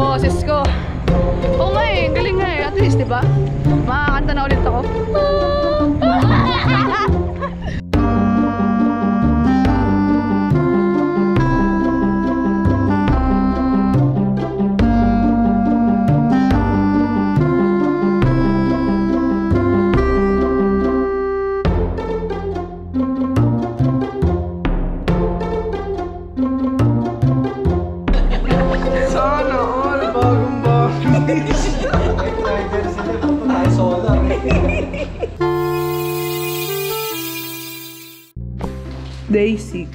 boses ko. Oo nga eh, galing nga eh. At least, diba? Makakanta na ulit ako. Day 6.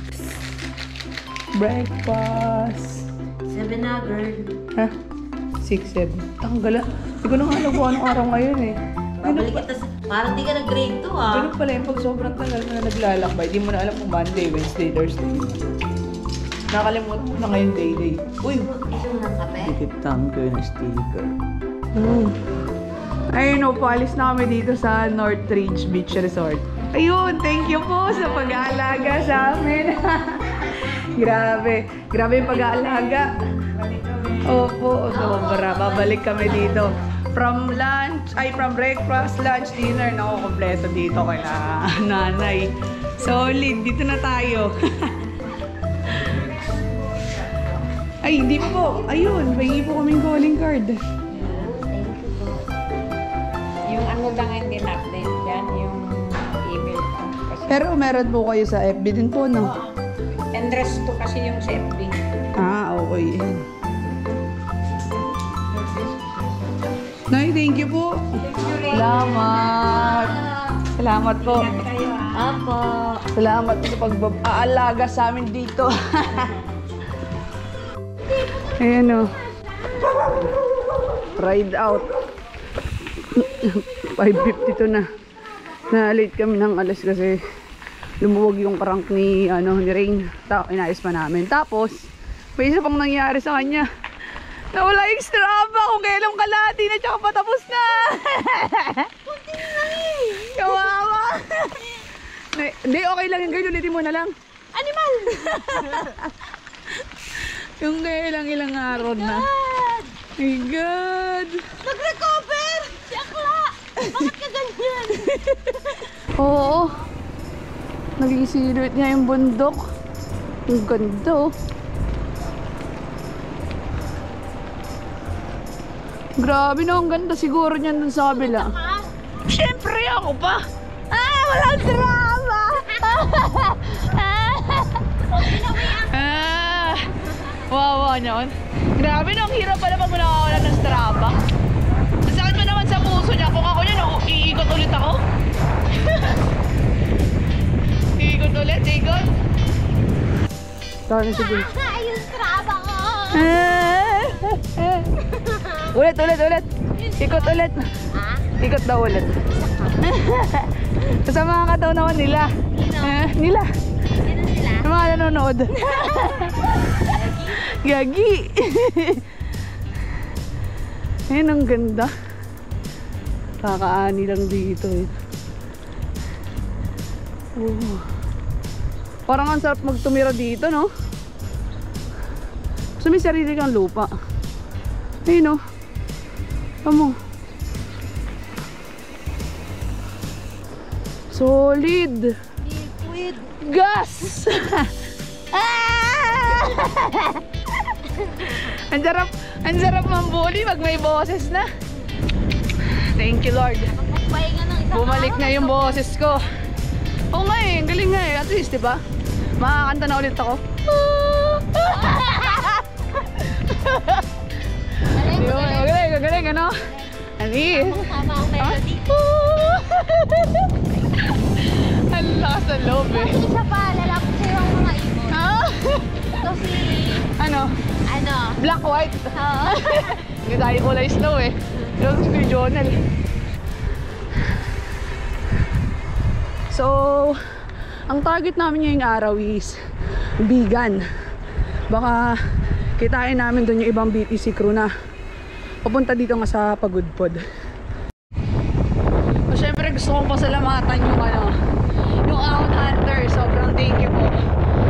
Breakfast. 7 na, girl. Ha? 6, 7. Tanggal ah. Hindi ko na nga alam kung anong araw ngayon eh. Babalik kita sa... Parang di ka nag-grade 2 ah. Ganun pala yung pag sobrang tagal na naglalakbay. Di mo na alam kung Monday, Wednesday, Thursday. Nakalimutan ko na ngayon day. Uy! Ito ng kape? Ikitan ko yung sticker. Ayun o, paalis na kami dito sa Northridge Beach Resort. Ayun, thank you po sa pag-aalaga sa amin. Grabe yung pag-aalaga. Opo, sobra. Babalik kami dito. From breakfast, lunch, dinner, naku, kompleto dito kay nanay. Solid, dito na tayo. Ay, hindi po. Ayun, pahingi po kaming calling card. Thank you po. Yung ano lang hindi na-update yan, yung email ko. Pero meron po kayo sa FB din po, no? Endress to kasi yung sa FB. Ah, okay. Nay, thank you po. Salamat. Salamat po. Kayo ah. Apo. Salamat po sa pag-aalaga sa amin dito. Ayan o. Ride out. 5:52 na. Na-late kami ng alas kasi lumuwag yung crank ni Rain. Inayos pa namin. Tapos, may isa pang nangyari sa kanya. Nawala yung strapa kung kailang kalahati na tsaka patapos na. Kunti na lang eh. Kawawa. Hindi, okay lang yung girl. Ulitin mo na lang. Animal! Yung ilang araw na. My God! Nag-recover! Si Akla! Bakit ka ganyan? Oo. Naging silhouette niya yung bundok. Ang ganda oh. Grabe na, ang ganda siguro niyan dun sa kabila. Siyempre ako pa! Ah! Walang drama! Wawa niyon. Grabe na, ang hirap pala pag nakakawala ng strapa. Sakit mo naman sa puso niya. Kung ako niya, iikot ulit ako. Iikot ulit, ikot. Tawag na siguro. Yung strapa ko! Ulit. Ikot ulit. Ha? Ikot daw ulit. Kasama ka daw naman nila. Nila. Sino sila? Yung mga nanonood. Gagi. Ayun, ang ganda. Kakaani lang dito eh. Parang ang sarap magtumira dito, no? So may sarili kang lupa. Ayun, no? Amo. Solid. Liquid. Gas! Ang sarap mambuli pag may boses na. Thank you, Lord. Magpahinga ng isang Bumalik araw, na yung boses ko. Oo nga eh, ang galing nga eh. At least, diba? Makakanta na ulit ako. Galing, ano? Ani? Tama ang melody. Ang lakas ng loob eh. Isa pa, lalapot sa'yo ang mga imo. Ito si... Ano? Black, white. Oo. Hindi tayo kulay snow eh. Yung si Kuya Jonel. So, ang target namin ngayong araw is Bigan. Baka kitain namin doon yung ibang BTC crew na papunta dito nga sa Pagudpod. So, syempre gusto kong pasalamatan yung Out Hunter. Sobrang thank you po.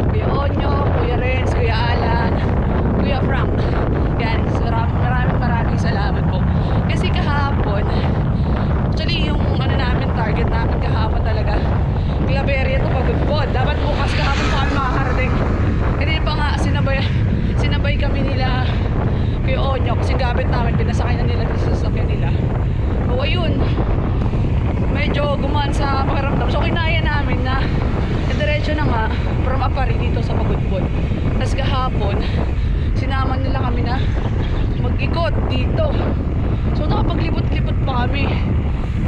Kuya Onyo, Kuya Renz, Kuya Alan, Kuya Frank. Yan, maraming warm up pa rin dito sa Pagudpod. Tapos kahapon, sinama nila kami na mag-ikot dito. So nakapaglibot-libot pa kami.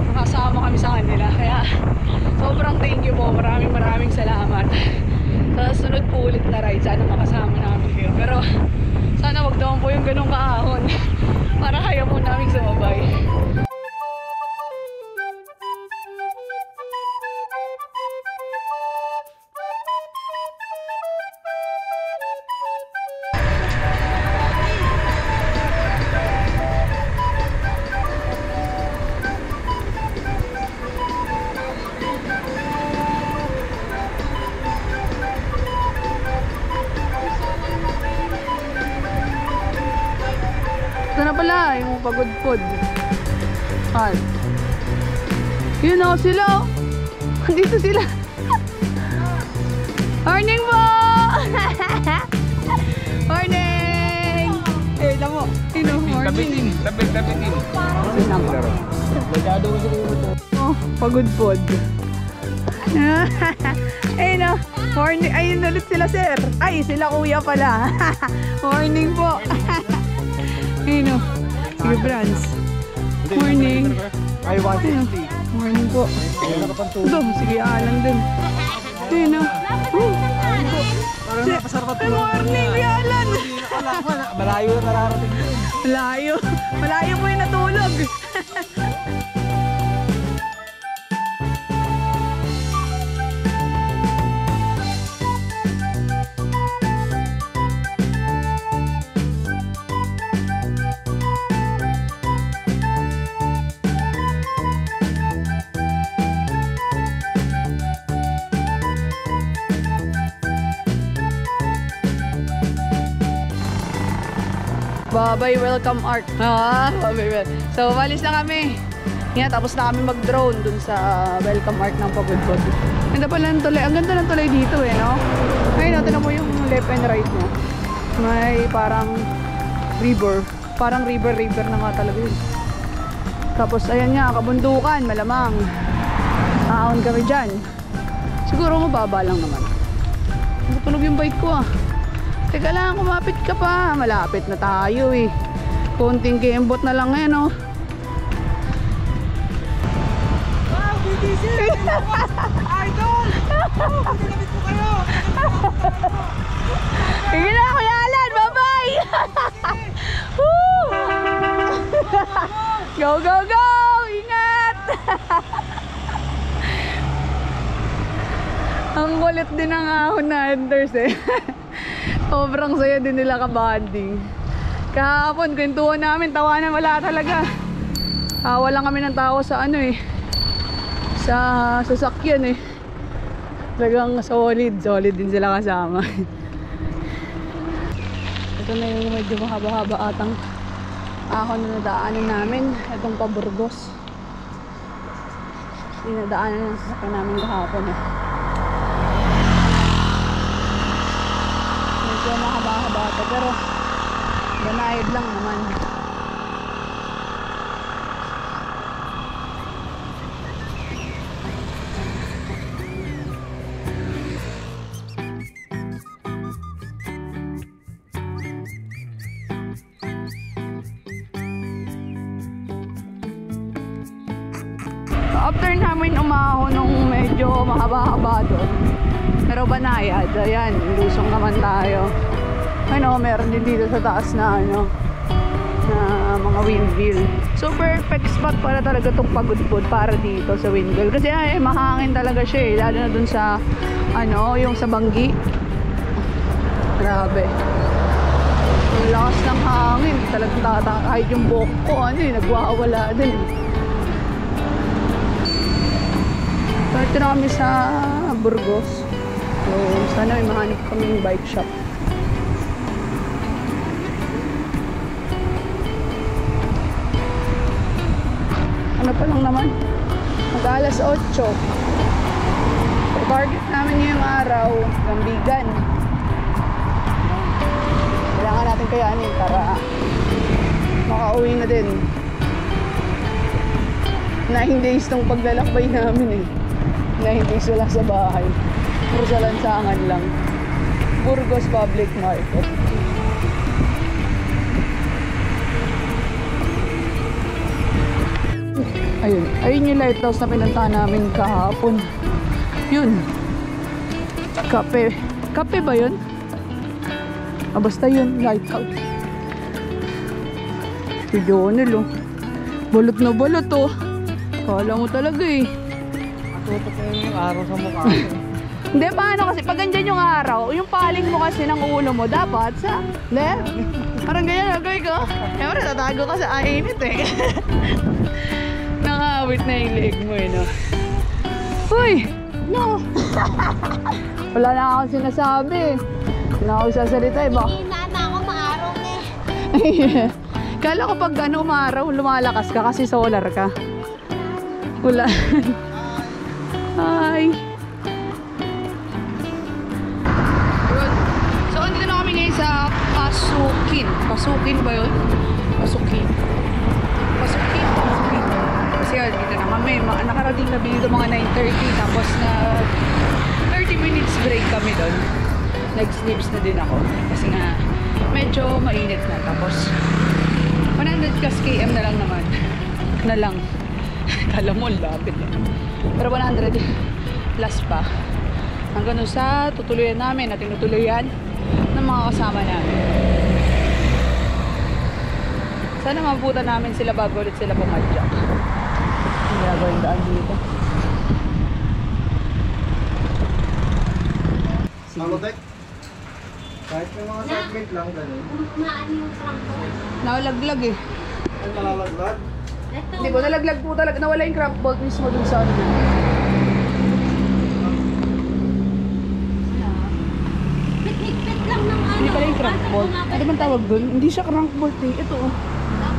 Nakasama kami sa kanila. Kaya sobrang thank you po. Maraming salamat. Sa sunod po ulit na ride, sana makasama namin kayo. Pero sana wag naman po yung ganong kaahon para kaya po namin sumabay. Ito na pala, yung Pagudpod. Ay. Yun o, sila o. Dito sila. Morning po! Morning! Eh, tamo. Sino? Morning. Tabi-tabi. Oh, Pagudpod. Ayun o. Morning. Ayun ulit sila, sir. Ay, sila kuya pala. Morning po. Ayun o. Sige, Franz. Morning. Ay, 160. Morning po. Ito, sige, Alan din. Ayun o. Parang napasarap Good morning, Alan. Malayo na nararating yun. Malayo. Malayo po yung natulog. Bye-bye, welcome art. Bye-bye. So, walis na kami. Yan, tapos na kami mag-drone dun sa welcome art ng Pagudpod. Ganda pala ng tulay. Ang ganda ng tulay dito eh, no? Ngayon, natin mo yung left and right mo. May parang river. Parang river na nga talaga yun. Tapos, ayan nga, kabundukan, malamang. Aahon kami dyan. Siguro mababa lang naman. Natulog yung bike ko ah. Teka lang, kumapit ka pa. Malapit na tayo eh. Konting kembot na lang eh, no? Wow, BTC! Idol! Ginamit mo kayo! Sige na, Kuya Alan! Bye-bye! Go, go, go! Ingat! Ang kulit din ng ahon na Enders eh. Sobrang saya din nila ka-bonding. Kahapon, kwentuhan namin, tawanan wala talaga. Wala kami ng tao sa ano eh. Sa sasakyan eh. Talagang solid din sila kasama. Ito na yung medyo mahaba-haba atang ahon na nadaanan namin. Itong pa-Burgos. Dinadaanan ng sasakyan namin kahapon eh. Medyo mahaba-haba ito pero banayad lang naman. After namin umahon nung medyo mahaba-haba doon, pero banayad, ayan, lusong naman tayo. Ano, meron din dito sa taas na ano, na mga windmill. So perfect spot para talaga itong Pagudpod para dito sa windmill. Kasi ay, mahangin talaga siya eh, lalo na dun sa ano, yung sa Banggi. Grabe. Ang lakas ng hangin, talagang tataka kahit yung buhok ko, ano eh, nagwawala din eh. So ito na kami sa Burgos. So sana may mahanap kaming bike shop. Ano pa lang naman, mag-alas 8. So target namin ngayong araw, Gambigan. Kailangan natin kayanin para makauwi na din. 9 days tong paglalakbay namin eh. 9 days wala sa bahay. Puro sa lansangan lang. Burgos Public Market. Ayun. Ayun yung lighthouse na pinuntahan namin kahapon. Yun. Kape. Kape ba yun? Ah, basta yun. Lighthouse. Si Jonel, oh. Balot na balot, oh. Kala mo talaga, eh. Matutok na yung araw sa mukha. Hindi, paano kasi? Pag ganyan yung araw, yung paling mo kasi ng ulo mo, dapat sa left. Parang ganyan, nagawin ko. Siyempre, tatago ka sa init, eh. Nakawit na yung leg mo, eh, no? Uy! No! Wala na akong sinasabi. Hindi na ako sasalita, eh, ba? Hina na ako maaraw eh. Kala ko pag ano, umaraw, lumalakas ka kasi solar ka. Wala. Hi! So, andito na kami ngayon sa Pasukin. Pasukin ba yun? Pasukin. Pasukin. Pasukin. Kasi yun, dito na kami. Nakarating na dito mga 9:30. Tapos na 30 minutes break kami doon. Nag-sleeps na din ako. Kasi nga, medyo mainit na. Tapos, 100 km na lang naman. Na lang. Kala mo, lapit lang. Pero 100 plus pa. Hanggang doon sa tutuluyan namin at tinutuluyan ng mga kasama namin. Sana mabutan namin sila bago ulit sila pumadyak. Hindi ako yung daan dito. Malotek? Kahit may mga segment lang ganun. Maano yung trunk ko? Nakalaglag eh. Ay, malalaglag. Ito. Hindi po, nalaglag po talaga. Nawala yung crank bolt mismo dun sa ano. Pit-pit lang ng ano. Hindi pala yung crank bolt. Ano man tawag dun? Hindi siya crank bolt eh. Ito oh.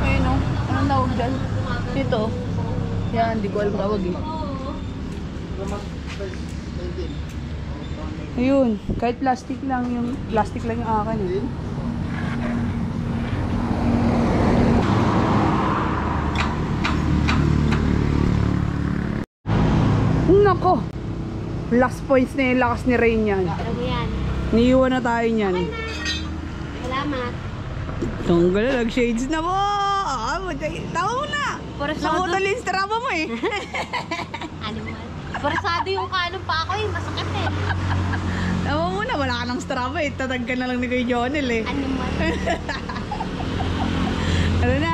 Ayun oh. Anong tawag dyan? Ito. Yan, hindi ko alam tawag eh. Ayun, kahit plastic lang yung akin eh. Nako! Last points na yung lakas ni Rain yan. Ano yan? Niiwan na tayo niyan. Salamat. Tunggal na, nag-shades na po! Tawa mo na! Porasado. Nakutol yung straba mo eh. Animal. Porasado yung kanon pa ako eh. Masakit eh. Tawa mo na, wala ka ng straba eh. Tatag ka na lang ni Kuya Jonel eh. Animal. Ano na?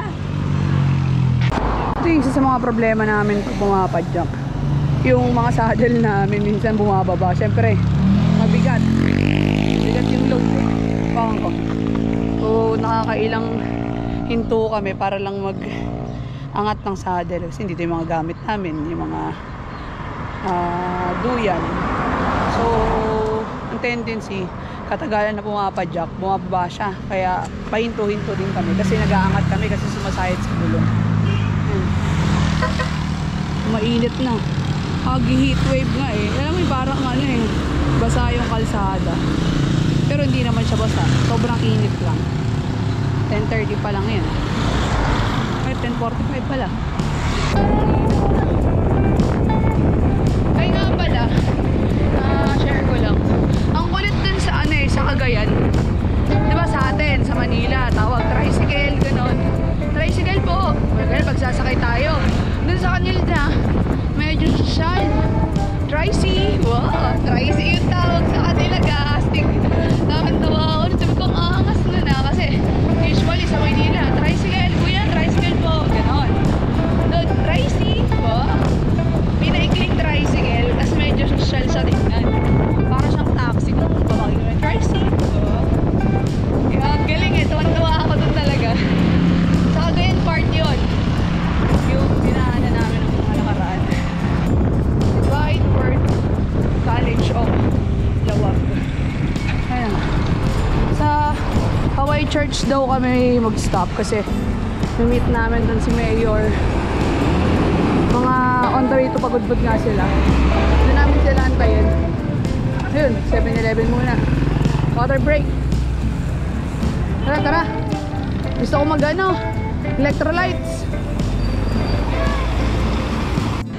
Ito yung isa sa mga problema namin pag bumapadyak. Yung mga saddle namin minsan bumababa. Siyempre, mabigat. Mabigat yung load eh. Bawang ko. So, nakakailang hinto kami para lang mag-angat ng saddle. Kasi hindi ito yung mga gamit namin. Yung mga duyan. So, ang tendency, katagalan na pumapadyak, bumababa siya. Kaya, pahinto-hinto din kami. Kasi nag-aangat kami kasi sumasayad sa gulong. Mainit na. Heatwave nga eh. Alam mo, parang ano eh, basa yung kalsada. Pero hindi naman siya basa. Sobrang init lang. 10:30 pa lang yan. Ay, 10:45 pala. Ay nga pala, share ko lang. Ang kulit dun sa ano eh, sa Cagayan. Diba sa atin, sa Manila, tawag tricycle, ganon. Tricycle po. Pag sasakay tayo. Dun sa kanila, medyo social. Tricy. Wow, Tricy yung tawag sa kanila. Gasting. Nakatawa ako. Sabi ko, ang angas na na. Kasi usually sa Manila, tricycle. Kuya, tricycle po. Ganon. Doon, Tricy. Wow. Pinaikling tricycle. As medyo social sa tingnan. Para siyang taxi. Kung pamagin mo, Tricy. Wow. Ang galing eh. Tuwan-tuwa ako doon talaga. Sa Cagayan part yun. Yung dinaanan namin ng mga nakaraan. Whiteworth College of Lawag. Ayan. Sa Hawaii Church daw kami mag-stop kasi na-meet namin dun si Mayor. Mga on the way to Pagudbud nga sila. Doon namin sila antayin. Ayun, 7-Eleven muna. Water break. Tara, tara. Gusto ko mag-ano, electrolytes.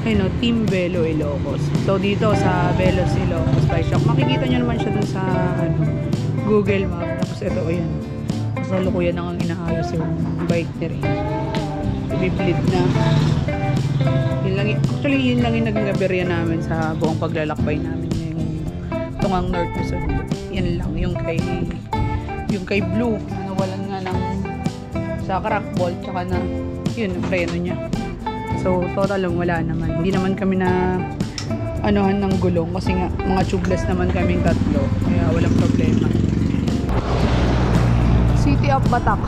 Ayun o, Team Velo Ilocos. So dito sa Velos Ilocos Bike Shop, makikita nyo naman siya dun sa ano, Google Map. Tapos ito, ayan. Kasalukuyan na ang inaayos yung bike ni Ray. Bibleed na. Yun lang, actually, yun lang yung naging aberya namin sa buong paglalakbay namin. Yung tungang North Luzon. Yan lang. Yung kay Blue. Na nawalan nga ng sa crack bolt. Tsaka na, yun, ang preno niya. So, total lang wala naman. Hindi naman kami na anuhan ng gulong kasi nga mga tubeless naman kaming tatlo. Kaya walang problema. City of Batak,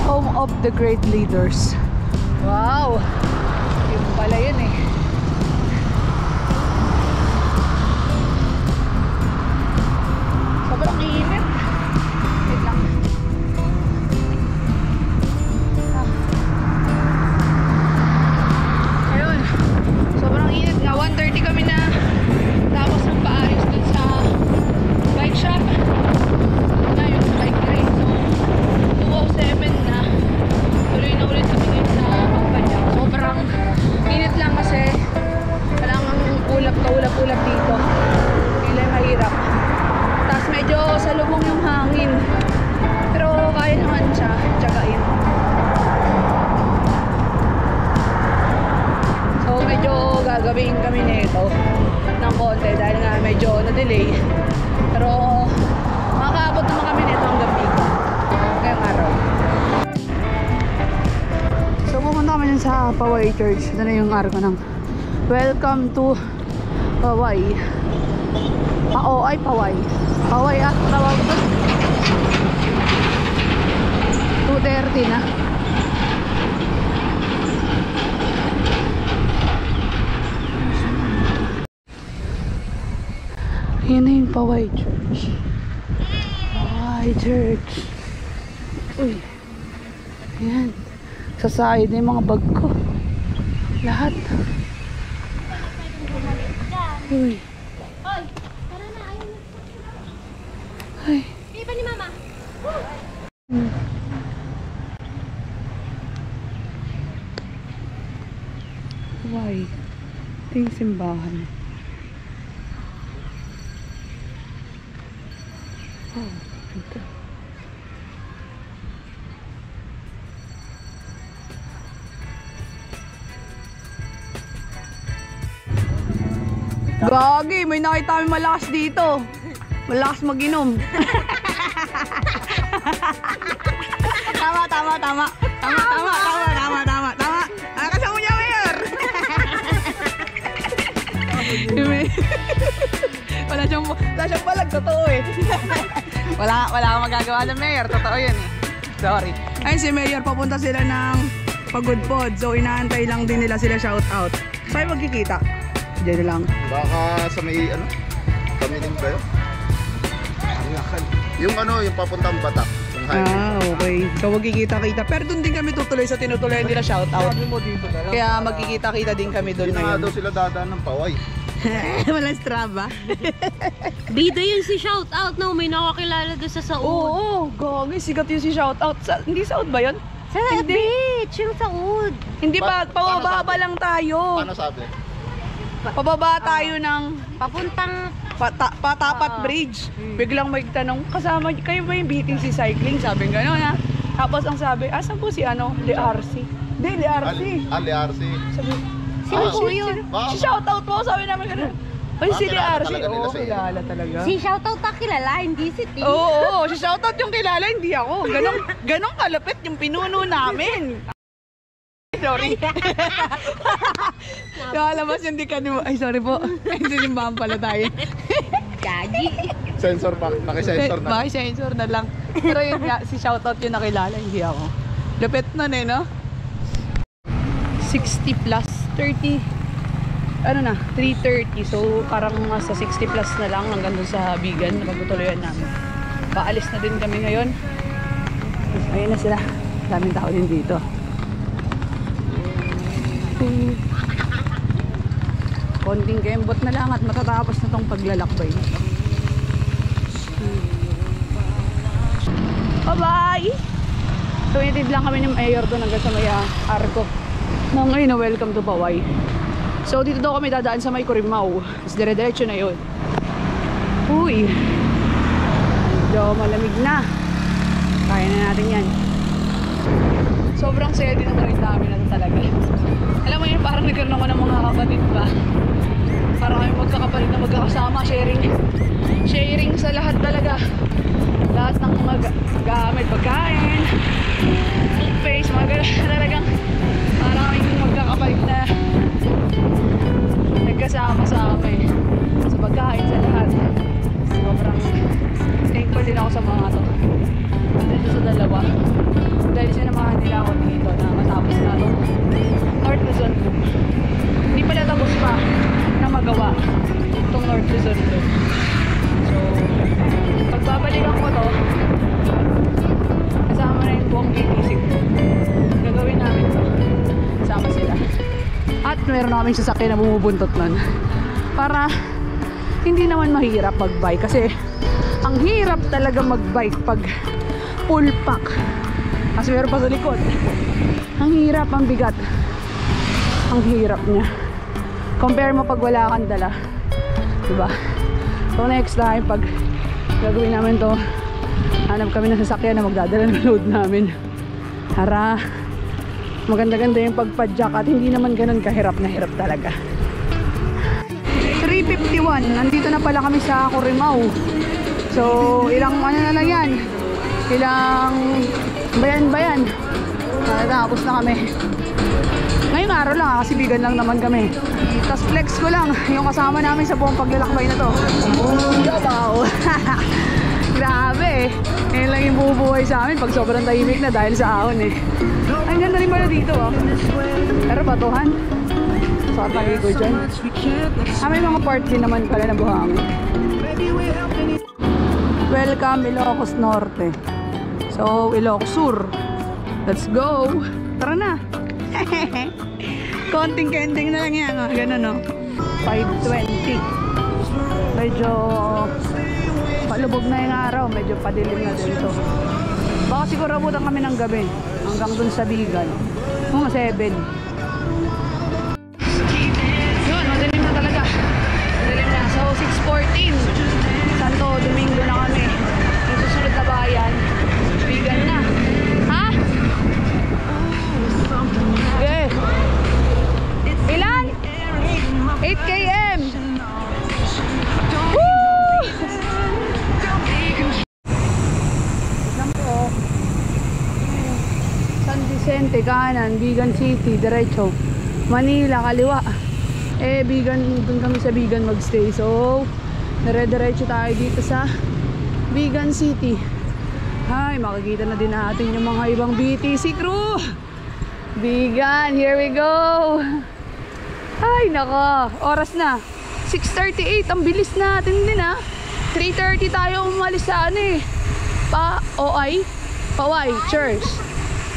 home of the great leaders. Wow! Yun pala yun eh. Sobrang init. Wait lang. Ayun. Sobrang init nga. 1:30 kami na tapos ng paayos dun sa bike shop. Na yung bike race. So, 2:07 na. Tuloy na ulit kami ngayon sa kampanya. Sobrang init lang kasi walang ulap na ulap-ulap dito. Kaya mahirap. Tapos medyo salubong yung hangin. Pero kaya naman siya. Tsagain. So medyo gagabihin kami nito ng konti dahil nga medyo na-delay. Pero makakaabot naman kami nito hanggang Bigo. Ngayong araw. So pumunta kami dun sa Poway Church. Ito na yung arko ng Welcome to Poway. Ay Poway. Poway at tawag ko. 2:30 na. Yan na yung Poway Church. Poway Church. Uy. Yan. Sa side na yung mga bag ko. Lahat. Uy. Hoy, tara na, ayun na. Ay. Iba ni Mama. Why? Ito yung simbahan. Oh, ito. Gagi, may nakita kami malakas dito. Malakas mag-inom. Tama. Kasama niya, Mayor. Wala siyang palag, totoo eh. Wala kang magagawa ng Mayor, totoo yun eh. Sorry. Ayun si Mayor, papunta sila ng Pagudpod. So inaantay lang din nila sila shout out. Saan magkikita? Diyan lang. Baka sa may ano? Kami din ba yun? Yung yung papuntang Batak. Yung Okay. So magkikita-kita. Pero doon din kami tutuloy sa tinutuloy nila shout out. Kaya magkikita-kita din kami doon Hindi na ngayon. daw sila dadaan ng Paway. Walang Strava. Bida yun si shout out na may nakakilala doon sa Saud. Oo, gagi. Sigat yun si shout out. Hindi Saud ba yun? Sa beach, yung Saud. Hindi ba? Paano Pababa sabi? lang tayo. Paano sabi? Pababa tayo ng Papuntang Patapat Bridge. Biglang may tanong, kasama kayo ba yung BTC cycling? Sabi nga gano'n ha. Tapos ang sabi, asan po si LRC? Hindi, LRC. LRC. Sabi, Sino po yun? si shoutout po, sabi namin gano'n. Ay, si kilala LRC. talaga nila Oo, si- kilala talaga. Si shoutout na kilala, hindi si T. Oo, si shoutout yung kilala, hindi ako. Ganong kalapit yung pinuno namin. Sorry. Nakalabas yung di ka ni... Ay, sorry po. Sinimbahan pala tayo. Gagi. Sensor pa. Naki-sensor na. Sensor na lang. Pero yun nga, si shoutout yung nakilala, hindi ako. Lupit nun eh, no? 60 plus 30. Ano na, 3:30. So, parang nasa 60 plus na lang hanggang dun sa Bigan na pagtutuloyan namin. Paalis na din kami ngayon. Ayun na sila. Daming tao din dito. Konting kembot na lang at matatapos na tong paglalakbay. Bye-bye! So, itid lang kami ng mayor doon hanggang sa may arko. Ngayon na welcome to Poway. So, dito daw kami dadaan sa may Corimao. Tapos dire-diretso na yun. Uy! Medyo So, malamig na. Kaya na natin yan. Sobrang saya din ng ride namin na talaga. Alam mo yun, parang nagkaroon ako ng mga kapatid ba? Parang kami magkakapatid na magkakasama, sharing sa lahat talaga. Lahat ng gamit, pagkain, toothpaste, mga ganun talagang parang kami magkakapatid na nagkasama sa amin sa pagkain, sa lahat. Sobrang thankful din ako sa mga to. Dito sa dalawa. Dahil sinamahan nila ako dito na matapos na ito. North Luzon. Hindi pala tapos pa na magawa itong North Luzon. So, pagbabalikan ko to, kasama na yung buong gigising. Gagawin namin to. Kasama sila. At meron namin sasakyan na bumubuntot nun. Para hindi naman mahirap mag-bike. Kasi ang hirap talaga mag-bike pag full pack. Kasi meron pa sa likod. Ang hirap, ang bigat. Ang hirap niya. Compare mo pag wala kang dala. Diba? So next time, pag gagawin namin to, hanap kami ng sasakyan na magdadala ng load namin. Para maganda-ganda yung pagpadyak at hindi naman ganun kahirap na hirap talaga. 3:51. Nandito na pala kami sa Corimao. So, ilang ano na lang yan. Ilang bayan-bayan. Tapos na kami. Ngayong araw lang kasi bigan lang naman kami. Tapos flex ko lang yung kasama namin sa buong paglalakbay na to. Wow! Grabe! Ngayon lang yung bubuhay sa amin pag sobrang tahimik na dahil sa ahon eh. Ang ganda rin pala dito oh. Pero batuhan. Saka tayo ko dyan. May mga part din naman pala na buhangin. Welcome Ilocos Norte. So, Ilocos Sur. Let's go! Tara na! Konting kending na lang yan. Oh. Ganun no? 5:20. Medyo palubog na yung araw. Medyo padilim na din ito. Baka siguro abutan kami ng gabi. Hanggang dun sa Bigan. Mga 7. Yun, madilim na talaga. Madilim na. So, 6:14. Santo Domingo na kami. Yung susunod na bayan. Bigan na. Ha? Okay. Ilan? 8 km. Woo! Isang po. San Vicente, kanan. Bigan City, diretso. Manila, kaliwa. Bigan, dun kami sa Bigan magstay. So, nare-diretso tayo dito sa Bigan City. Ay, makikita na din natin yung mga ibang BTC crew. Bigan, here we go. Ay, nako. Oras na. 6:38. Ang bilis natin din ha. 3:30 tayo umalis sa ano eh. Paway Church.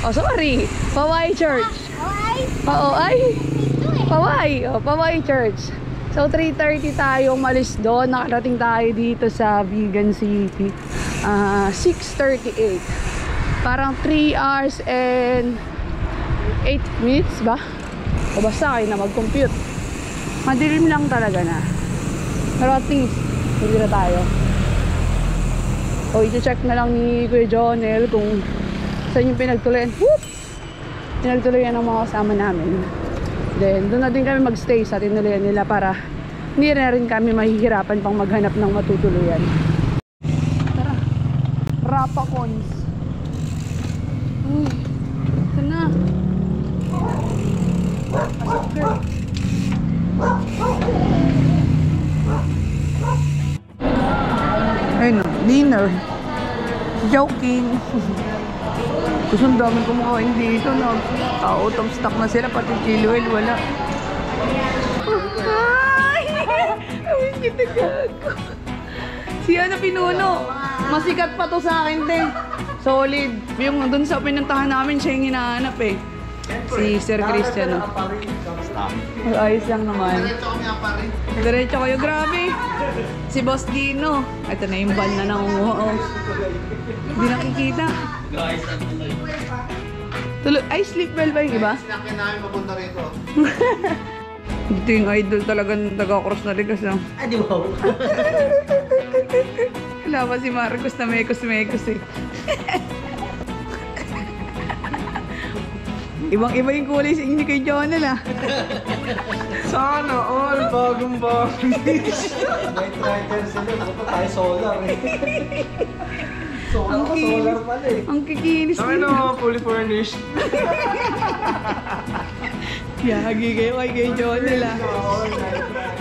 Oh, sorry. Paway Church. Paway Church. So 3:30 tayo umalis doon. Nakarating tayo dito sa Bigan City. 6:38. Parang 3 hours and 8 minutes ba? O basta kayo na mag-compute. Madilim lang talaga na. Pero at least, hindi na tayo. O i-check na lang ni Kuya Jonel kung saan yung pinagtuloyan. Whoop! Pinagtuloyan ng mga kasama namin. Then, doon na din kami magstay sa tinuluyan nila para hindi na rin kami mahihirapan pang maghanap ng matutuluyan. Tara. Rapa Cons. Ito na. Ayun, dinner. Joking. Gusto ang daming kumakain dito, no? Out of stock na sila, pati chili oil, wala. Ay! Awin kita gago. Si ano pinuno? Masikat pa to sa akin, te. Solid. Yung dun sa pinuntahan namin, siya yung hinahanap eh. Si Sir Christian. Ay, ayos lang naman. Diretso kayo, grabe. Si Boss Dino. Ito na yung van na nangunguha. Oh. Hindi nakikita. Tuloy. Ay, sleep well ba yung iba? Sinakyan namin mapunta rito. Ito yung idol talaga ng taga-cross na ligas lang. Ay, di ba? Wala pa si Marcos na mekos-mekos eh. Ibang-iba yung kulay sa inyo kay Jonel ah. Sana all bagong-bagong. Night rider sila. Buto tayo solar eh. Ang Solar pala eh. Ang kikinis Saka nila. na fully furnished. Yagi kayo kay Jonel ah. All night rider.